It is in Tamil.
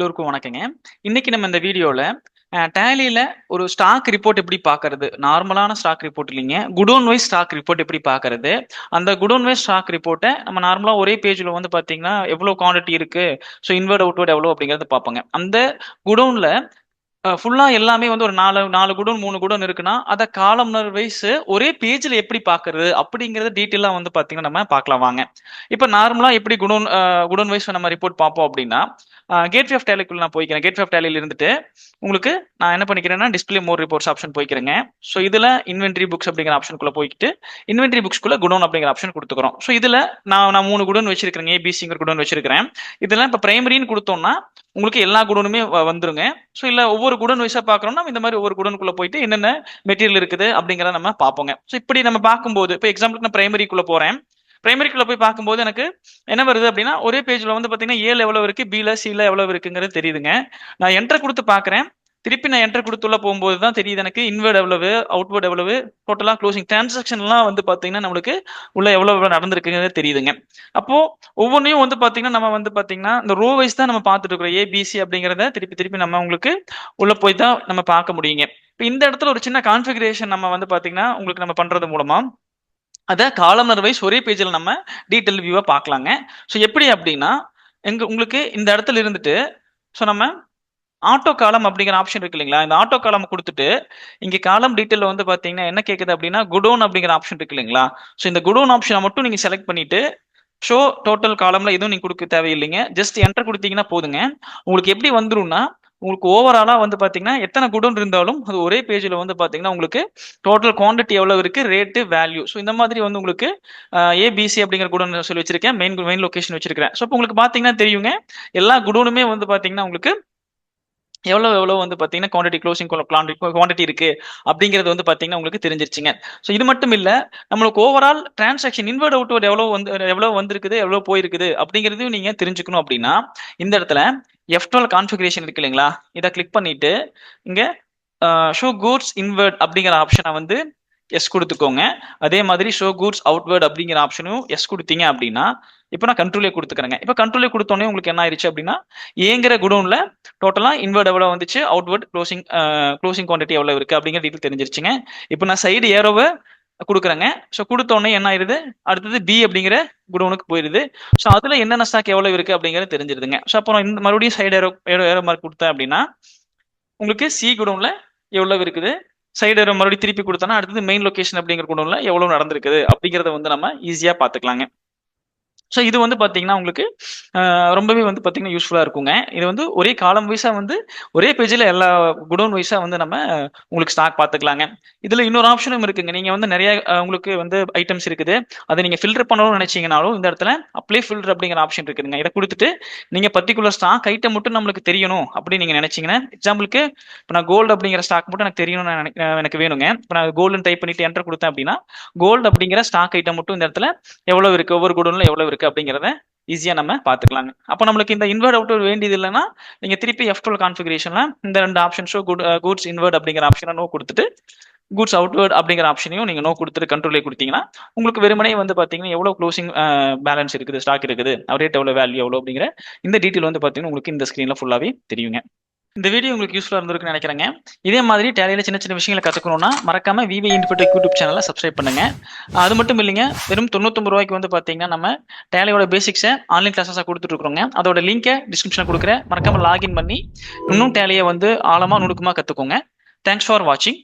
எல்லோருக்கும் வணக்கங்க. இன்னைக்கு நம்ம இந்த வீடியோல டேலியில ஒரு ஸ்டாக் ரிப்போர்ட் எப்படி பார்க்கறது? நார்மலான ஸ்டாக் ரிப்போர்ட் இல்லைங்க. குடோன் வைஸ் ஸ்டாக் ரிப்போர்ட் எப்படி பார்க்கறது? அந்த குடோன் வைஸ் ஸ்டாக் ரிப்போர்ட்டை நம்ம நார்மலா ஒரே பேஜ்ல வந்து பாத்தீங்கன்னா எவ்வளவு குவாண்டிட்டி இருக்கு, ஸோ இன்வெர்ட் அவுட்வெர்ட் எவ்வளவு அப்படிங்கறத பார்ப்போங்க. அந்த குடோன்ல ஃபுல்லா எல்லாமே வந்து ஒரு 4 குடோன் 3 குடோன் இருக்குன்னா அதை காலம்னர் வைஸ் ஒரே பேஜ்ல எப்படி பாக்குறது அப்படிங்கறது டீட்டெயிலா வந்து பாத்தீங்கன்னா நம்ம பார்க்கலாம் வாங்க. இப்ப நார்மலா எப்படி குடோன் வைஸ் நம்ம ரிப்போர்ட் பார்ப்போம் அப்படின்னா கேட்வே ஆஃப் டேலிக்குள்ள நான் போய்க்கிறேன். கேட்வே ஆஃப் டேலியில இருந்துட்டு உங்களுக்கு நான் என்ன பண்ணிக்கிறேன்னா டிஸ்பிளே மோர் ரிப்போர்ட்ஸ் ஆப்ஷன் போய்க்கிறேங்க. ஸோ இதுல இன்வென்ட்ரி புக்ஸ் அப்படிங்கிற ஆப்ஷனுக்குள்ள போய்கிட்டு இன்வென்ட்ரி புக்ஸ்க்குள்ள குடோன் அப்படிங்கிற ஆப்ஷன் கொடுத்துக்கிறோம். ஸோ இதுல நான் 3 குடோன் வச்சிருக்கிறேன், ஏபிசிங்கிற குடோன் வச்சிருக்கிறேன். இதெல்லாம் இப்ப பிரைமரின்னு கொடுத்தோம்னா உங்களுக்கு எல்லா குடோனுமே வந்துருங்க. ஸோ இல்ல ஒவ்வொரு குடோன் வைஸா பாக்குறோம்னா இந்த மாதிரி ஒவ்வொரு குடோனுக்குள்ள போயிட்டு என்னென்ன மெட்டீரியல் இருக்குது அப்படிங்கிறத நம்ம பார்ப்போங்க. ஸோ இப்படி நம்ம பார்க்கும்போது இப்போ எக்ஸாம்பிளுக்கு நான் பிரைமரிக்குள்ள போறேன். பிரைமரிக்குள்ள போய் பார்க்கும்போது எனக்கு என்ன வருது அப்படின்னா ஒரே பேஜ்ல வந்து பாத்தீங்கன்னா ஏல எவ்வளவு இருக்கு, பில சில எவ்வளவு இருக்குங்கிறது தெரியுதுங்க. நான் என்டர் கொடுத்து பாக்குறேன். திருப்பி நான் என்டர் கொடுத்துள்ள போகும்போது தான் தெரியுது எனக்கு இன்வெர்ட் எவ்வளவு, அவுட்வெர்ட் எவ்வளவு, டோட்டலா க்ளோசிங் டிரான்சாக்ஷன் எல்லாம் வந்து பாத்தீங்கன்னா நம்மளுக்கு உள்ள எவ்வளவு நடந்திருக்குங்கிறது தெரியுதுங்க. அப்போ ஒவ்வொன்றையும் வந்து பாத்தீங்கன்னா நம்ம வந்து பாத்தீங்கன்னா இந்த ரோ வைஸ் தான் நம்ம பார்த்துட்டு இருக்கிறோம். ஏபிசி அப்படிங்கிறத திருப்பி திருப்பி நம்ம உங்களுக்கு உள்ள போய் தான் நம்ம பார்க்க முடியுங்க. இப்போ இந்த இடத்துல ஒரு சின்ன கான்ஃபிகரேஷன் நம்ம வந்து பாத்தீங்கன்னா உங்களுக்கு நம்ம பண்றது மூலமா அதை காலம்னர் வைஸ் ஒரே பேஜில் நம்ம டீட்டெயில் வியூவா பார்க்கலாங்க. ஸோ எப்படி அப்படின்னா உங்களுக்கு இந்த இடத்துல இருந்துட்டு ஸோ நம்ம ஆட்டோ காலம் அப்படிங்கிற ஆப்ஷன் இருக்கு இல்லைங்களா, இந்த ஆட்டோ காலம் கொடுத்துட்டு இங்க காலம் டீட்டெயில் வந்து பாத்தீங்கன்னா என்ன கேக்குது அப்படின்னா குடோன் அப்படிங்கிற ஆப்ஷன் இருக்கு இல்லைங்களா. ஸோ இந்த குடோன் ஆப்ஷனை மட்டும் நீங்க செலக்ட் பண்ணிட்டு ஷோ டோட்டல் காலம்ல எதுவும் நீங்க கொடுக்க தேவையில்லைங்க. ஜஸ்ட் என்டர் கொடுத்தீங்கன்னா போதுங்க. உங்களுக்கு எப்படி வந்துரும்னா உங்களுக்கு ஓவராலா வந்து பாத்தீங்கன்னா எத்தனை குடோன் இருந்தாலும் அது ஒரே பேஜ்ல வந்து பாத்தீங்கன்னா உங்களுக்கு டோட்டல் குவான்டிட்டி எவ்வளவு இருக்கு, ரேட்டு, வேல்யூ. ஸோ இந்த மாதிரி வந்து உங்களுக்கு ஏபிசி அப்படிங்கிற குடோன் சொல்லி வச்சிருக்கேன், மெயின் லொகேஷன் வச்சிருக்கேன். ஸோ இப்போ உங்களுக்கு பாத்தீங்கன்னா தெரியுங்க எல்லா குடோனுமே வந்து பாத்தீங்கன்னா உங்களுக்கு எவ்வளவு வந்து பாத்தீங்கன்னா குவான்டிட்டி க்ளோசிங் குவான்டிட்டி இருக்கு அப்படிங்கிறது வந்து பாத்தீங்கன்னா உங்களுக்கு தெரிஞ்சிருச்சுங்க. ஸோ இது மட்டும் இல்ல, நம்மளுக்கு ஓவரால் டிரான்சாக்ஷன் இன்வெர்ட் அவுட்வெர்ட் எவ்வளவு வந்திருக்குது, எவ்வளவு போயிருக்குது அப்படிங்கிறதையும் நீங்க தெரிஞ்சுக்கணும் அப்படின்னா இந்த இடத்துல F12 கான்ஃபிகரேஷன் இருக்கு இல்லைங்களா, இதை கிளிக் பண்ணிட்டு இங்க ஷோ கூட்ஸ் இன்வெர்ட் அப்படிங்கிற ஆப்ஷனை வந்து எஸ் கொடுத்துக்கோங்க. அதே மாதிரி ஷோ கூட்ஸ் அவுட்வெர்ட் அப்படிங்கிற ஆப்ஷனும் எஸ் கொடுத்தீங்க அப்படின்னா இப்போ நான் கண்ட்ரோலே கொடுத்துக்கிறேங்க. இப்போ கண்ட்ரோலே கொடுத்தோன்னே உங்களுக்கு என்ன ஆயிடுச்சு அப்படின்னா ஏங்கிற குடோன்ல டோட்டலா இன்வெர்ட் எவ்வளவு வந்துச்சு, அவுட்வெர்ட் க்ளோசிங் குவான்டிட்டி எவ்வளவு இருக்கு அப்படிங்கிற டீட்டெயில் தெரிஞ்சிருச்சுங்க. இப்போ நான் சைடு ஏரோவை கொடுக்குறேங்க. ஸோ கொடுத்தோடனே என்ன ஆயிருது, அடுத்தது பி அப்படிங்கிற குடோனுக்கு போயிருது. ஸோ அதுல என்னென்ன ஸ்டாக் எவ்வளவு இருக்கு அப்படிங்கிறது தெரிஞ்சிருதுங்க. ஸோ அப்புறம் இந்த மறுபடியும் சைடு ஏரோ மார்க் கொடுத்தேன் அப்படின்னா உங்களுக்கு சி குடோன்ல எவ்வளவு இருக்குது, சைடு ஏரோ மறுபடியும் திருப்பி கொடுத்தோன்னா அடுத்தது மெயின் லொகேஷன் அப்படிங்கிற குடோன்ல எவ்வளவு நடந்திருக்குது அப்படிங்கிறத வந்து நம்ம ஈஸியா பாத்துக்கலாங்க. ஸோ இது வந்து பாத்தீங்கன்னா உங்களுக்கு ரொம்பவே வந்து பாத்தீங்கன்னா யூஸ்ஃபுல்லா இருக்குங்க. இது வந்து ஒரே காலம் வைஸா வந்து ஒரே பேஜ்ல எல்லா குடோன் வைஸா வந்து நம்ம உங்களுக்கு ஸ்டாக் பாத்துக்கலாங்க. இதுல இன்னொரு ஆப்ஷனும் இருக்குங்க. நீங்க வந்து நிறைய உங்களுக்கு வந்து ஐட்டம்ஸ் இருக்குது, அதை நீங்க ஃபில்டர் பண்ணணும்னு நினைச்சீங்கனாலும் இந்த இடத்துல அப்ளை ஃபில்டர் அப்படிங்கிற ஆப்ஷன் இருக்குதுங்க. இதை கொடுத்துட்டு நீங்க பர்டிகுலர் ஸ்டாக் ஐட்டம் மட்டும் நம்மளுக்கு தெரியணும் அப்படின்னு நீங்க நினைச்சீங்கன்னா, எக்ஸாம்பிளுக்கு இப்போ நான் கோல்டு அப்படிங்கிற ஸ்டாக் மட்டும் எனக்கு தெரியணும்னு எனக்கு வேணுங்க. இப்போ நான் கோல்டுன்னு டைப் பண்ணிட்டு என்டர் கொடுத்தேன் அப்படின்னா கோல்டு அப்படிங்கிற ஸ்டாக் ஐட்டம் மட்டும் இந்த இடத்துல எவ்வளவு இருக்கு, ஒவ்வொரு குடோன்ல எவ்வளவு இருக்கு அப்படிங்கிறத ஈஸியா நம்ம பாத்துக்கலாங்க. அப்ப நம்மளுக்கு இந்த இன்வெர்ட் அவுட் வேண்டியது இல்லைன்னா நீங்க திருப்பி F12 கான்ஃபிகரேஷன்ல இந்த ரெண்டு ஆப்ஷன் ஷோ கூட்ஸ் இன்வெர்ட் அப்படிங்கிற ஆப்ஷனை நோ கொடுத்துட்டு கூட்ஸ் அவுட்வெர்ட் அப்படிங்கிற ஆப்ஷனையும் நீங்க நோ கொடுத்துட்டு கண்ட்ரோலே கொடுத்தீங்கன்னா உங்களுக்கு வெறுமனே வந்து பாத்தீங்கன்னா எவ்வளவு க்ளோசிங் பேலன்ஸ் இருக்குது, ஸ்டாக் இருக்குது, ரேட் எவ்வளவு, வேல்யூ எவ்வளவு அப்படிங்கிற இந்த டீட்டெயில் வந்து பாத்தீங்கன்னா உங்களுக்கு இந்த ஸ்கிரீன்ல ஃபுல்லாவே தெரியுங்க. இந்த வீடியோ உங்களுக்கு யூஸ்ஃபுல்லா இருந்திருக்குன்னு நினைக்கிறேங்க. இதே மாதிரி டேலியில சின்ன சின்ன விஷயங்களை கத்துக்கணும்னா மறக்காம விவி இன்ஃபோடெக் யூடியூப் சேனலை சப்ஸ்கிரைப் பண்ணுங்க. அது மட்டும் இல்லைங்க, வெறும் 99 ரூபாய்க்கு வந்து பாத்தீங்கன்னா நம்ம டேலியோட பேசிக்ஸை ஆன்லைன் கிளாஸஸா கொடுத்துட்டு இருக்கிறோங்க. அதோட லிங்கை டிஸ்கிரிப்ஷன் கொடுக்குறேன். மறக்காம லாகின் பண்ணி இன்னும் டேலியை வந்து ஆழமா நுணுக்கமா கத்துக்கோங்க. தேங்க்ஸ் ஃபார் வாட்சிங்.